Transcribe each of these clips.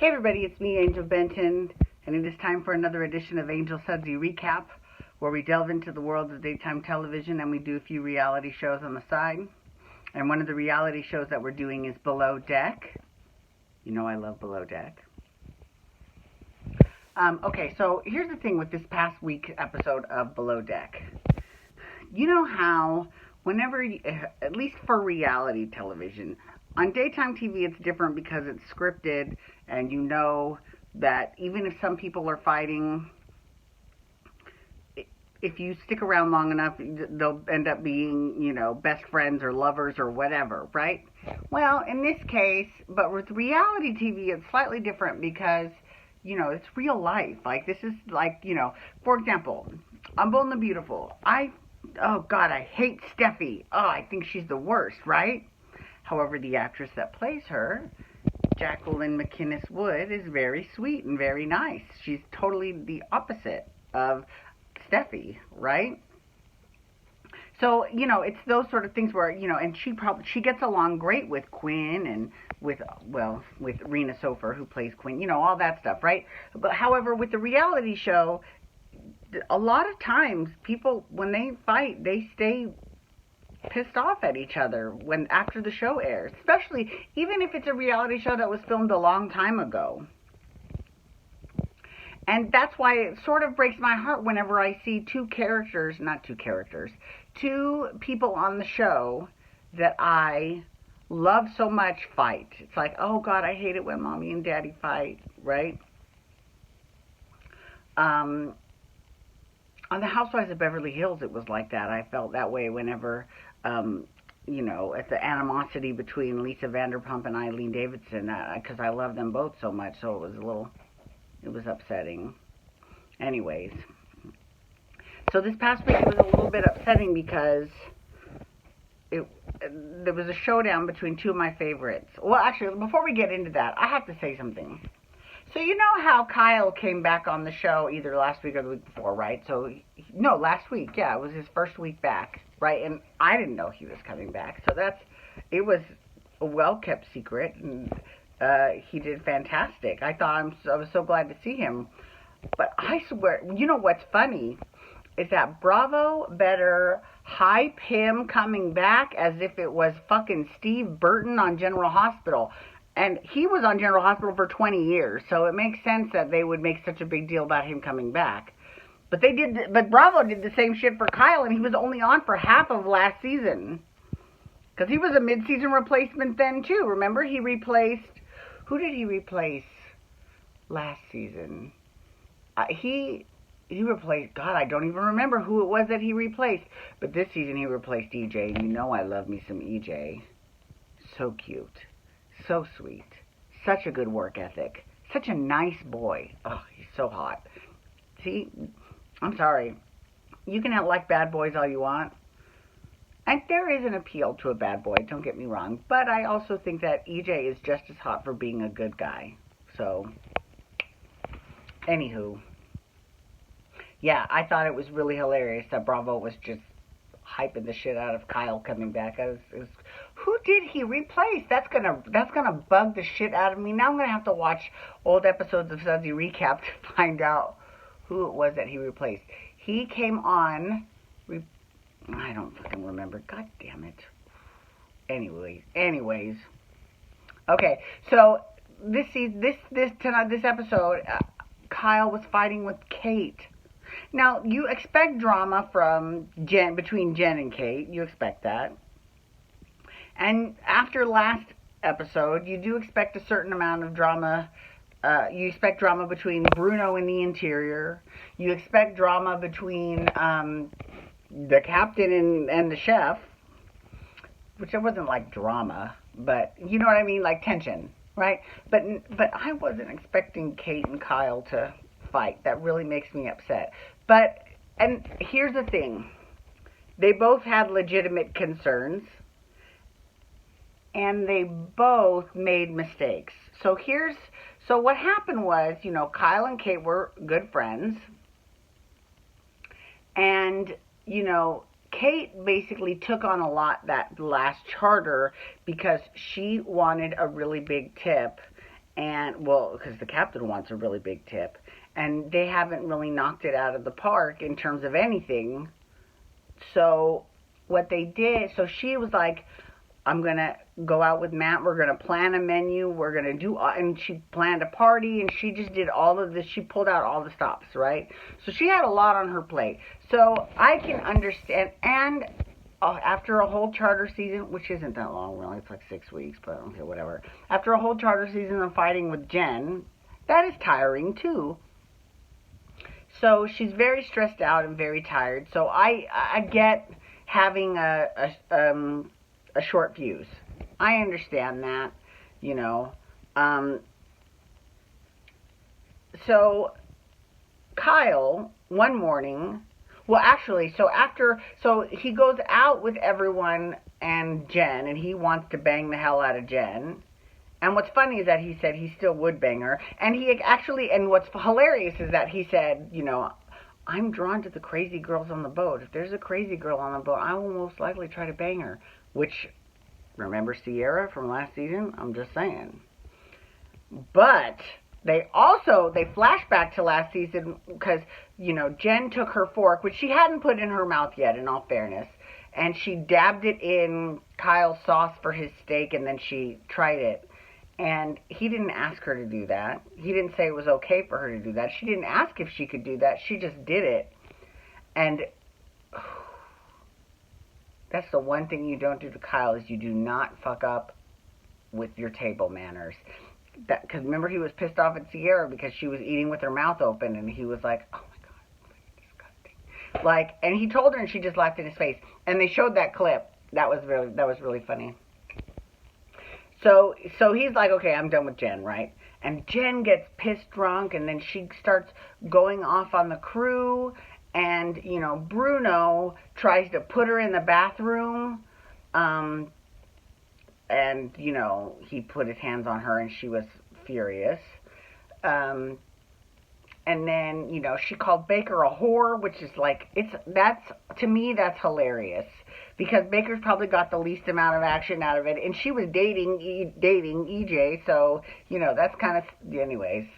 Hey everybody, it's me, Angel Benton, and it is time for another edition of Angel Sudsy Recap, where we delve into the world of daytime television and we do a few reality shows on the side. And one of the reality shows that we're doing is Below Deck. You know I love Below Deck. Okay, so here's the thing with this past week episode of Below Deck. You know how whenever, at least for reality television, on daytime TV it's different because it's scripted and you know that even if some people are fighting, if you stick around long enough, they'll end up being, you know, best friends or lovers or whatever, right? Well, in this case, but with reality TV, it's slightly different because, you know, it's real life. Like, this is like, you know, for example, on Bold and the Beautiful, oh God, I hate Steffi. Oh, I think she's the worst, right? However, the actress that plays her, Jacqueline McInnes Wood, is very sweet and very nice. She's totally the opposite of Steffi, right? So, you know, it's those sort of things where, you know, and she gets along great with Quinn and with Rena Sofer, who plays Quinn, you know, all that stuff, right? But however, with the reality show, a lot of times people, when they fight, they stay pissed off at each other after the show airs, especially even if it's a reality show that was filmed a long time ago. And that's why it sort of breaks my heart whenever I see two people on the show that I love so much fight. It's like, oh God, I hate it when mommy and daddy fight, right? On the Housewives of Beverly Hills, it was like that. I felt that way whenever, you know, at the animosity between Lisa Vanderpump and Eileen Davidson, because I love them both so much, so it was upsetting. Anyways, so this past week it was a little bit upsetting because there was a showdown between two of my favorites. Well, actually, before we get into that, I have to say something. So you know how Kyle came back on the show either last week or the week before, right? No, last week, yeah, it was his first week back, right? And I didn't know he was coming back, so it was a well-kept secret, and he did fantastic. I was so glad to see him. But I swear, you know what's funny is that Bravo better hype him coming back as if it was fucking Steve Burton on General Hospital. And he was on General Hospital for 20 years, so it makes sense that they would make such a big deal about him coming back. But Bravo did the same shit for Kyle, and he was only on for half of last season. Because he was a mid-season replacement then, too. Remember, who did he replace last season? He replaced, God, I don't even remember who it was that he replaced. But this season he replaced EJ. You know I love me some EJ. So cute. So sweet. Such a good work ethic. Such a nice boy. Oh, he's so hot. See, I'm sorry. You can like bad boys all you want. And there is an appeal to a bad boy, don't get me wrong. But I also think that EJ is just as hot for being a good guy. So, anywho. Yeah, I thought it was really hilarious that Bravo was just hyping the shit out of Kyle coming back. Who did he replace? That's gonna bug the shit out of me. Now I'm gonna have to watch old episodes of Sudsy Recap to find out who it was that he replaced. He came on. I don't fucking remember. God damn it. Anyways. Okay, so this episode, Kyle was fighting with Kate. Now, you expect drama between Jen and Kate. You expect that. And after last episode, you do expect a certain amount of drama. You expect drama between Bruno and the interior. You expect drama between the captain and the chef. Which it wasn't like drama, but you know what I mean? Like tension, right? But I wasn't expecting Kate and Kyle to fight. That really makes me upset. And here's the thing. They both had legitimate concerns. And they both made mistakes. So what happened was, you know, Kyle and Kate were good friends. And, you know, Kate basically took on a lot that last charter because she wanted a really big tip And, well, because the captain wants a really big tip. And they haven't really knocked it out of the park in terms of anything. So what they did, so she was like, I'm going to go out with Matt. We're going to plan a menu. We're going to do, and she planned a party, and she just did all of this. She pulled out all the stops, right? So she had a lot on her plate. So I can understand, and after a whole charter season, which isn't that long, really, it's like 6 weeks, but okay, whatever. After a whole charter season of fighting with Jen, that is tiring too. So she's very stressed out and very tired. So I get having a short fuse. I understand that, you know. So Kyle, one morning, well, actually, so he goes out with everyone and Jen, and he wants to bang the hell out of Jen. And what's funny is that he said he still would bang her. And he actually, and what's hilarious is that he said, you know, I'm drawn to the crazy girls on the boat. If there's a crazy girl on the boat, I will most likely try to bang her. Which, remember Sierra from last season? I'm just saying. But they flash back to last season because, you know, Jen took her fork, which she hadn't put in her mouth yet, in all fairness, and she dabbed it in Kyle's sauce for his steak, and then she tried it. And he didn't ask her to do that. He didn't say it was okay for her to do that. She didn't ask if she could do that. She just did it. And that's the one thing you don't do to Kyle, is you do not fuck up with your table manners. Because remember, he was pissed off at Sierra because she was eating with her mouth open, and he was like, oh my God, disgusting. Like, and he told her, and she just laughed in his face. And they showed that clip. That was really funny. So he's like, okay, I'm done with Jen, right? And Jen gets pissed drunk, and then she starts going off on the crew, and, you know, Bruno tries to put her in the bathroom, and, you know, he put his hands on her, and she was furious. And then, you know, she called Baker a whore, which is like, to me, that's hilarious. Because Baker's probably got the least amount of action out of it. And she was dating EJ, so, you know, that's kind of, anyways.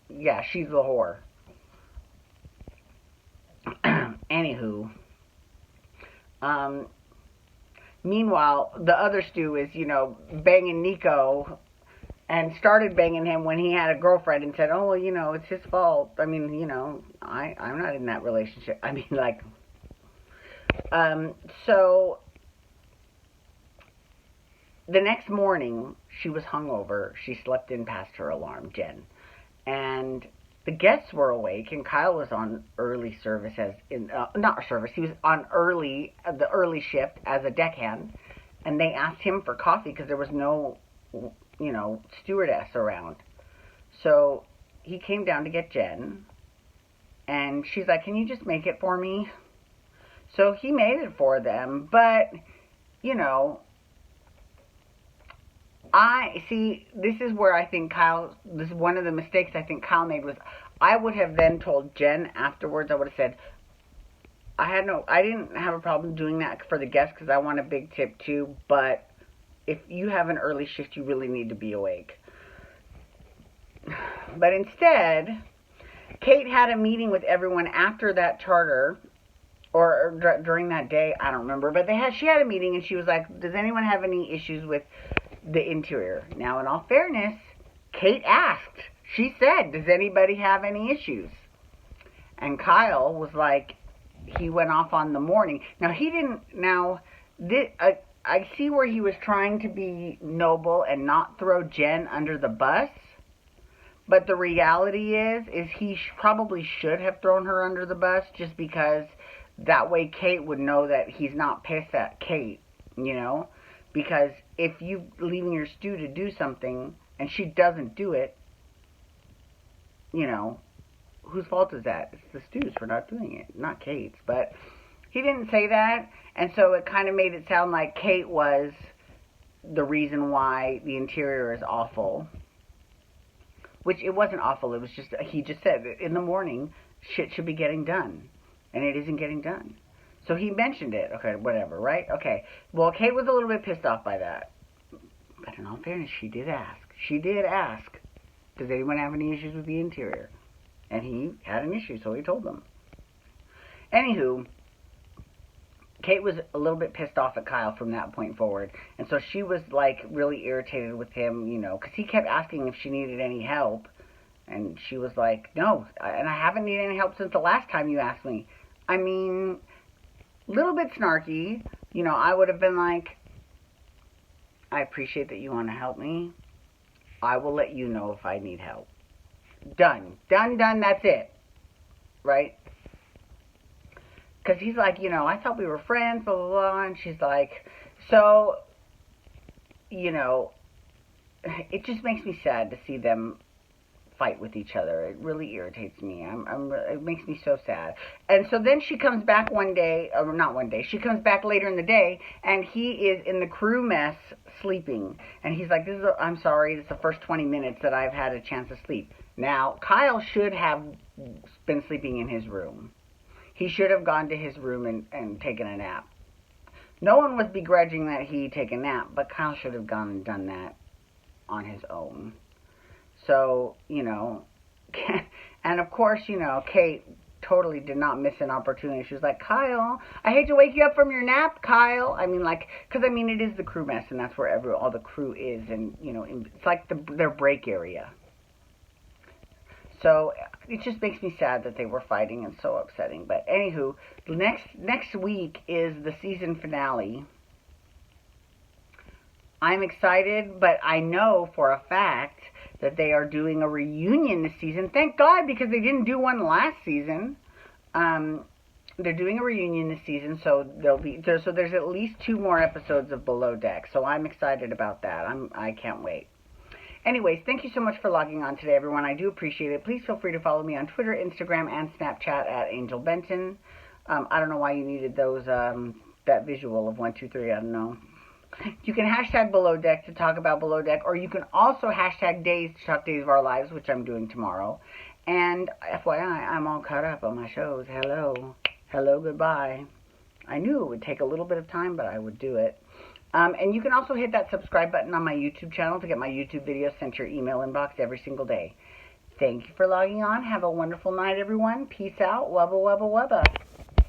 Yeah, she's the whore. Anywho. Meanwhile, the other stew is, you know, banging Nico, and started banging him when he had a girlfriend, and said, oh, well, you know, it's his fault. I mean, you know, I'm not in that relationship. I mean, like, so the next morning, she was hungover. She slept in past her alarm, Jen. And the guests were awake, and Kyle was on early service not service, he was on the early shift as a deckhand. And they asked him for coffee because there was no, you know, stewardess around. So he came down to get Jen, and she's like, can you just make it for me? So he made it for them, but, you know, this is where I think this is one of the mistakes I think Kyle made, was I would have then told Jen afterwards. I would have said, I didn't have a problem doing that for the guests because I want a big tip too, but if you have an early shift, you really need to be awake. But instead, Kate had a meeting with everyone after that charter, or during that day, I don't remember, but she had a meeting, and she was like, does anyone have any issues with the interior? Now, in all fairness, Kate asked. She said, does anybody have any issues? And Kyle was like, he went off on the morning. Now, I see where he was trying to be noble and not throw Jen under the bus. But the reality is he probably should have thrown her under the bus, just because that way Kate would know that he's not pissed at Kate, you know? Because if you leaving your stew to do something and she doesn't do it, you know, whose fault is that? It's the stew's for not doing it, not Kate's. But he didn't say that, and so it kind of made it sound like Kate was the reason why the interior is awful. Which it wasn't awful, it was just, he just said, in the morning, shit should be getting done. And it isn't getting done. So he mentioned it. Okay, whatever, right? Okay. Well, Kate was a little bit pissed off by that. But in all fairness, she did ask. She did ask. Does anyone have any issues with the interior? And he had an issue, so he told them. Anywho, Kate was a little bit pissed off at Kyle from that point forward. And so she was, like, really irritated with him, you know, because he kept asking if she needed any help. And she was like, no, and I haven't needed any help since the last time you asked me. I mean, a little bit snarky. You know, I would have been like, I appreciate that you want to help me. I will let you know if I need help. Done. Done, that's it. Right? Because he's like, you know, I thought we were friends, blah, blah, blah. And she's like, so, you know, it just makes me sad to see them fight with each other. It really irritates me. It makes me so sad. And so then she comes back one day, or not one day, she comes back later in the day, and he is in the crew mess sleeping. And he's like, I'm sorry, it's the first 20 minutes that I've had a chance to sleep. Now, Kyle should have been sleeping in his room. He should have gone to his room and taken a nap. No one was begrudging that he take a nap, but Kyle should have gone and done that on his own. So, you know, and of course, you know, Kate totally did not miss an opportunity. She was like, Kyle, I hate to wake you up from your nap, Kyle. I mean, like, because, I mean, it is the crew mess, and that's where all the crew is, and, you know, it's like their break area. So, it just makes me sad that they were fighting and so upsetting. But, anywho, next week is the season finale. I'm excited, but I know for a fact that they are doing a reunion this season. Thank God, because they didn't do one last season. They're doing a reunion this season, so there's at least 2 more episodes of Below Deck. So I'm excited about that. I can't wait. Anyways, thank you so much for logging on today, everyone. I do appreciate it. Please feel free to follow me on Twitter, Instagram, and Snapchat at Angel Benton. I don't know why you needed those that visual of 1, 2, 3. I don't know. You can hashtag Below Deck to talk about Below Deck, or you can also hashtag Days to talk Days of Our Lives, which I'm doing tomorrow. And FYI, I'm all caught up on my shows. Hello, goodbye. I knew it would take a little bit of time, but I would do it. And you can also hit that subscribe button on my YouTube channel to get my YouTube videos sent to your email inbox every single day. Thank you for logging on. Have a wonderful night, everyone. Peace out. Wubba, wubba, wubba.